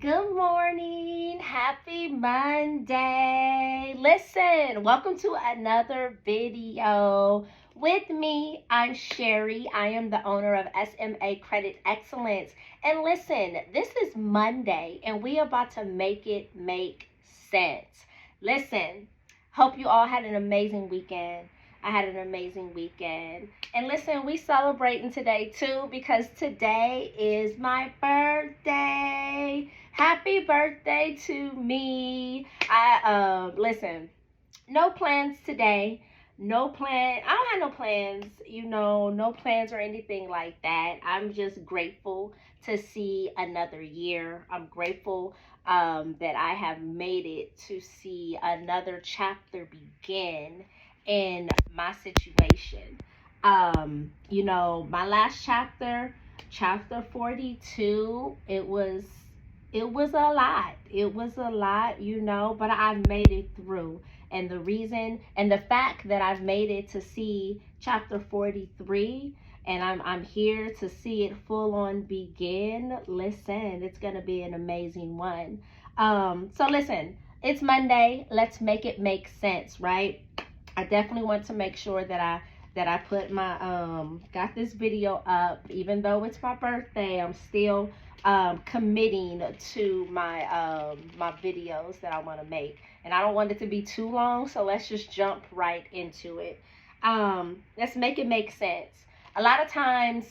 Good morning. Happy Monday. Listen, welcome to another video with me. I'm Sherry. I am the owner of SMA Credit Excellence. And listen, this is Monday and we about to make it make sense. Listen, hope you all had an amazing weekend. I had an amazing weekend. And listen, we celebrating today too because today is my birthday. Happy birthday to me. I listen, no plans today. No plan. I don't have no plans, no plans or anything like that. I'm just grateful to see another year. I'm grateful that I have made it to see another chapter begin in my situation. My last chapter, chapter 42, it was a lot. It was a lot, but I made it through. And the reason and the fact that I've made it to see chapter 43 and I'm here to see it full on begin. Listen, it's gonna be an amazing one. So listen, it's Monday. Let's make it make sense, right? I definitely want to make sure that I put my got this video up. Even though it's my birthday, I'm still committing to my videos that I want to make, and I don't want it to be too long, so let's just jump right into it. Let's make it make sense. A lot of times,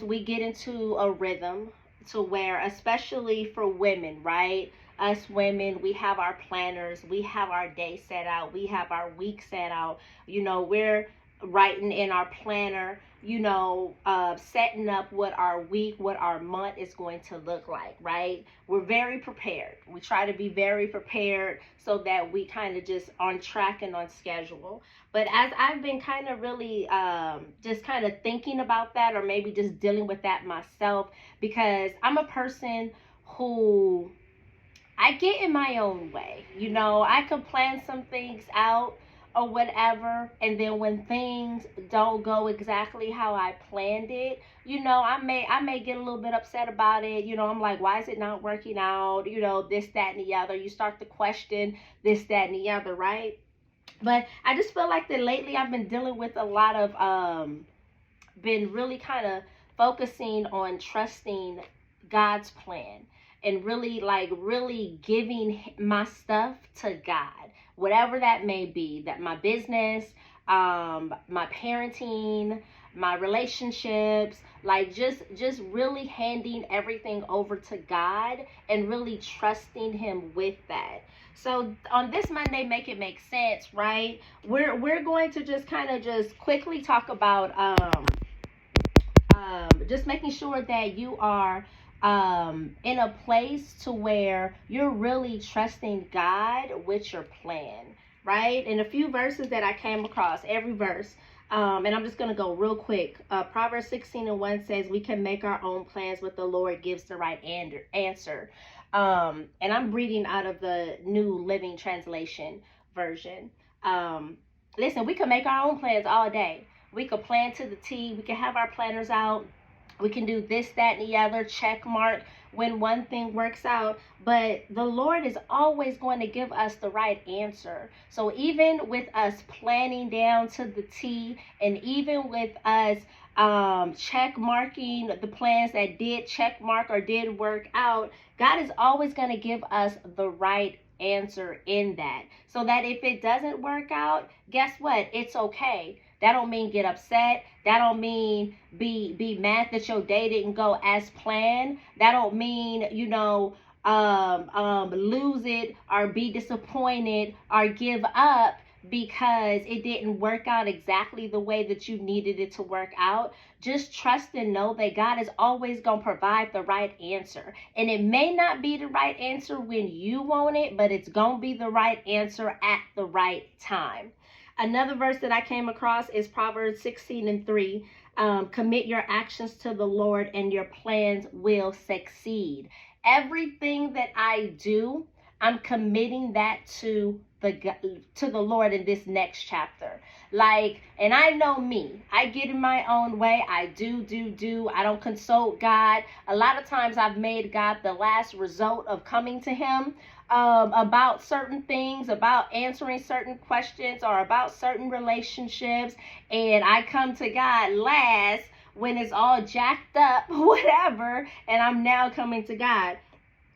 we get into a rhythm to where, especially for women, right? Us women, we have our planners, we have our day set out, we have our week set out. We're writing in our planner, setting up what our week, what our month is going to look like, right? We're very prepared. We try to be very prepared so that we kind of just on track and on schedule. But as I've been kind of really just kind of thinking about that, or maybe just dealing with that myself, because I'm a person who I get in my own way. I could plan some things out or whatever, and then when things don't go exactly how I planned it, I may get a little bit upset about it. I'm like, why is it not working out? This, that, and the other. You start to question this, that, and the other, right? But I just feel like that lately I've been dealing with a lot of been really kind of focusing on trusting God's plan and really giving my stuff to God, whatever that may be, that my business, my parenting, my relationships, like just really handing everything over to God and really trusting him with that. So on this Monday, make it make sense, right? We're going to just kind of just quickly talk about just making sure that you are in a place to where you're really trusting God with your plan, right? And a few verses that I came across, every verse, and I'm just going to go real quick. Proverbs 16:1 says, we can make our own plans, but the Lord gives the right answer. And I'm reading out of the New Living Translation version. Listen, we can make our own plans all day. We could plan to the T. We can have our planners out. We can do this, that, and the other, check mark when one thing works out. But the Lord is always going to give us the right answer. So even with us planning down to the T, and even with us check marking the plans that did check mark or did work out, God is always going to give us the right answer in that. So that if it doesn't work out, guess what? It's okay. That don't mean get upset. That don't mean be mad that your day didn't go as planned. That don't mean, lose it or be disappointed or give up because it didn't work out exactly the way that you needed it to work out. Just trust and know that God is always going to provide the right answer. And it may not be the right answer when you want it, but it's going to be the right answer at the right time. Another verse that I came across is Proverbs 16:3. Commit your actions to the Lord and your plans will succeed. Everything that I do, I'm committing that to to the Lord in this next chapter. Like, and I know me, I get in my own way. I do. I don't consult God. A lot of times I've made God the last result of coming to him about certain things, about answering certain questions, or about certain relationships. And I come to God last when it's all jacked up, whatever, and I'm now coming to God.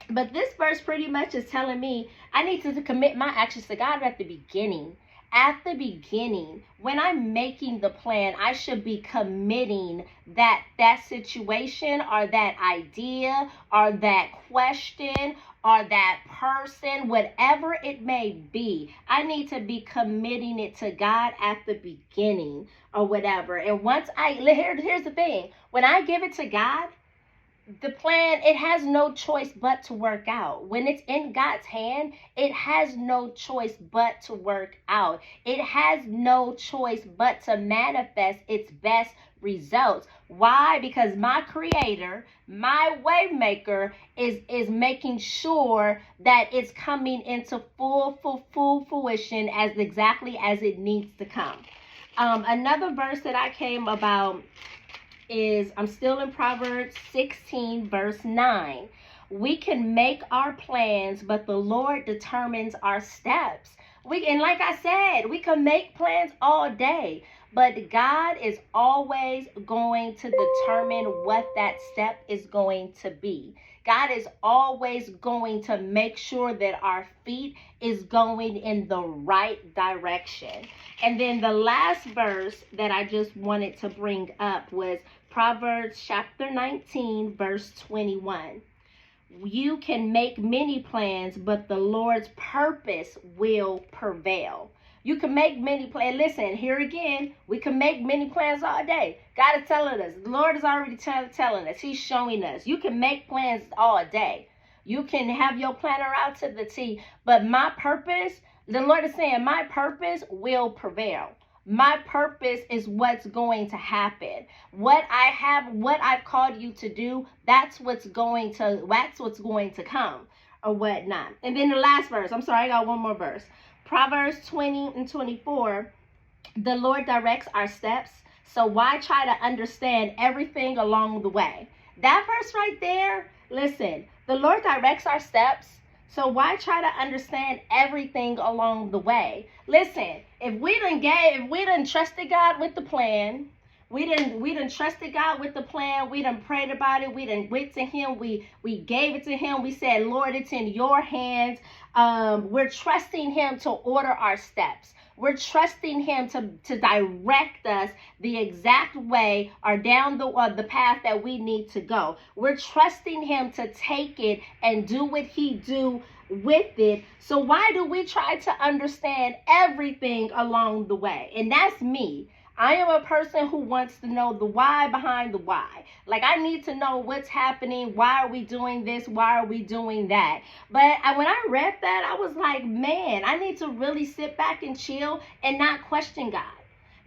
But this verse pretty much is telling me I need to commit my actions to God at the beginning. At the beginning, when I'm making the plan, I should be committing that situation or that idea or that question or that person, whatever it may be. I need to be committing it to God at the beginning or whatever. And once here's the thing, when I give it to God, the plan, it has no choice but to work out. When it's in God's hand, it has no choice but to work out. It has no choice but to manifest its best results. Why? Because my creator, my way maker is making sure that it's coming into full fruition as exactly as it needs to come. Another verse that I came about is, I'm still in Proverbs 16 verse 9. We can make our plans, but the Lord determines our steps. And like I said, we can make plans all day, but God is always going to determine what that step is going to be. God is always going to make sure that our feet is going in the right direction. And then the last verse that I just wanted to bring up was Proverbs chapter 19, verse 21. You can make many plans, but the Lord's purpose will prevail. You can make many plans. Listen, here again, we can make many plans all day. God is telling us. The Lord is already telling us. He's showing us. You can make plans all day. You can have your planner out to the T. But my purpose, the Lord is saying, my purpose will prevail. My purpose is what's going to happen. What I've called you to do, that's what's going to come or whatnot. And then the last verse, I'm sorry, I got one more verse. Proverbs 20 and 24, the Lord directs our steps, so why try to understand everything along the way? That verse right there, listen, the Lord directs our steps, so why try to understand everything along the way? Listen, if we done trusted God with the plan, we done trusted God with the plan, we done prayed about it, we done went to him, we gave it to him, we said, Lord, it's in your hands. We're trusting him to order our steps. We're trusting him to direct us the exact way or down the path that we need to go. We're trusting him to take it and do what he do with it. So why do we try to understand everything along the way? And that's me. I am a person who wants to know the why behind the why. Like, I need to know what's happening. Why are we doing this? Why are we doing that? But when I read that, I was like, man, I need to really sit back and chill and not question God.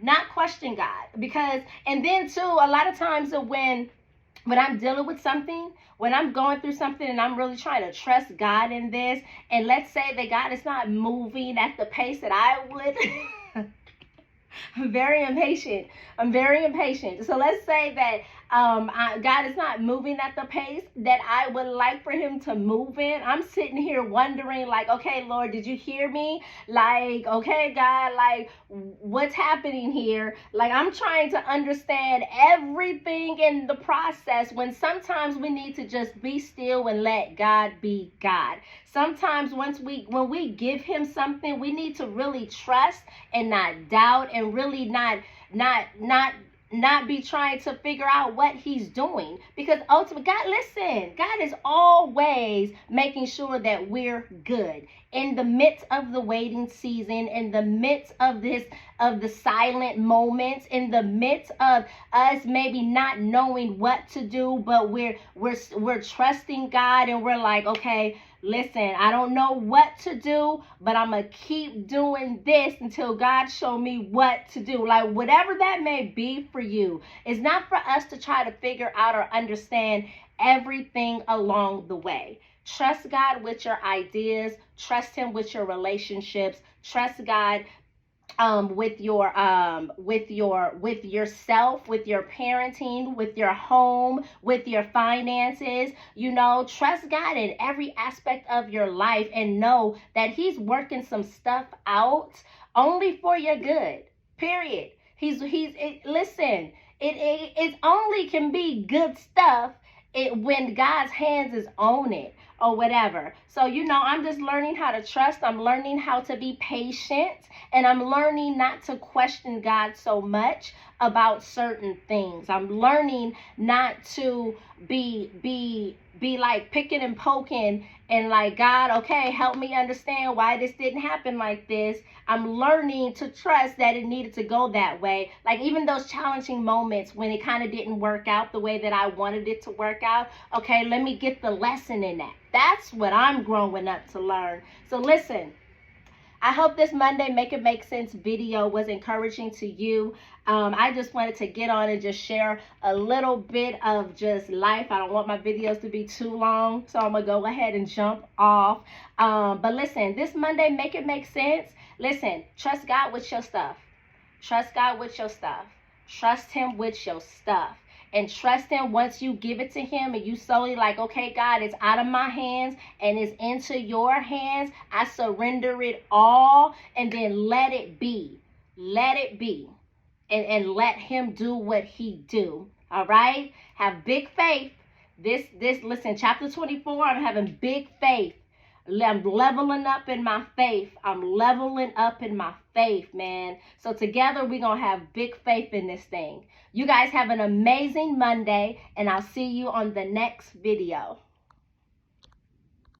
Not question God. Because, and then too, a lot of times when I'm dealing with something, when I'm going through something and I'm really trying to trust God in this, and let's say that God is not moving at the pace that I would... I'm very impatient. So let's say that God is not moving at the pace that I would like for him to move in. I'm sitting here wondering, like, okay, Lord, did you hear me? Like, okay, God, like, what's happening here? Like, I'm trying to understand everything in the process, when sometimes we need to just be still and let God be God. Sometimes when we give him something, we need to really trust and not doubt, and really not be trying to figure out what he's doing. Because ultimately, God is always making sure that we're good in the midst of the waiting season, in the midst of this of the silent moments, in the midst of us maybe not knowing what to do, but we're trusting God, and we're like, okay, listen, I don't know what to do, but I'm going to keep doing this until God show me what to do. Like, whatever that may be for you, it's not for us to try to figure out or understand everything along the way. Trust God with your ideas. Trust Him with your relationships. Trust God with yourself, with your parenting, with your home, with your finances. Trust God in every aspect of your life, and know that He's working some stuff out only for your good. Period. Listen, it only can be good stuff when God's hands is on it, or whatever. So, I'm just learning how to trust. I'm learning how to be patient, and I'm learning not to question God so much about certain things. I'm learning not to be like picking and poking and like, God, okay, help me understand why this didn't happen like this. I'm learning to trust that it needed to go that way. Like, even those challenging moments when it kind of didn't work out the way that I wanted it to work out, okay, let me get the lesson in that. That's what I'm growing up to learn. So listen, I hope this Monday Make It Make Sense video was encouraging to you. I just wanted to get on and just share a little bit of just life. I don't want my videos to be too long, so I'm going to go ahead and jump off. But listen, this Monday Make It Make Sense. Listen, trust God with your stuff. Trust God with your stuff. Trust Him with your stuff. And trust Him once you give it to Him and you solely like, okay, God, it's out of my hands and it's into your hands. I surrender it all, and then let it be. Let it be. And let Him do what He do. All right? Have big faith. Listen, chapter 24, I'm having big faith. I'm leveling up in my faith. I'm leveling up in my faith, man. So together we're going to have big faith in this thing. You guys have an amazing Monday, and I'll see you on the next video.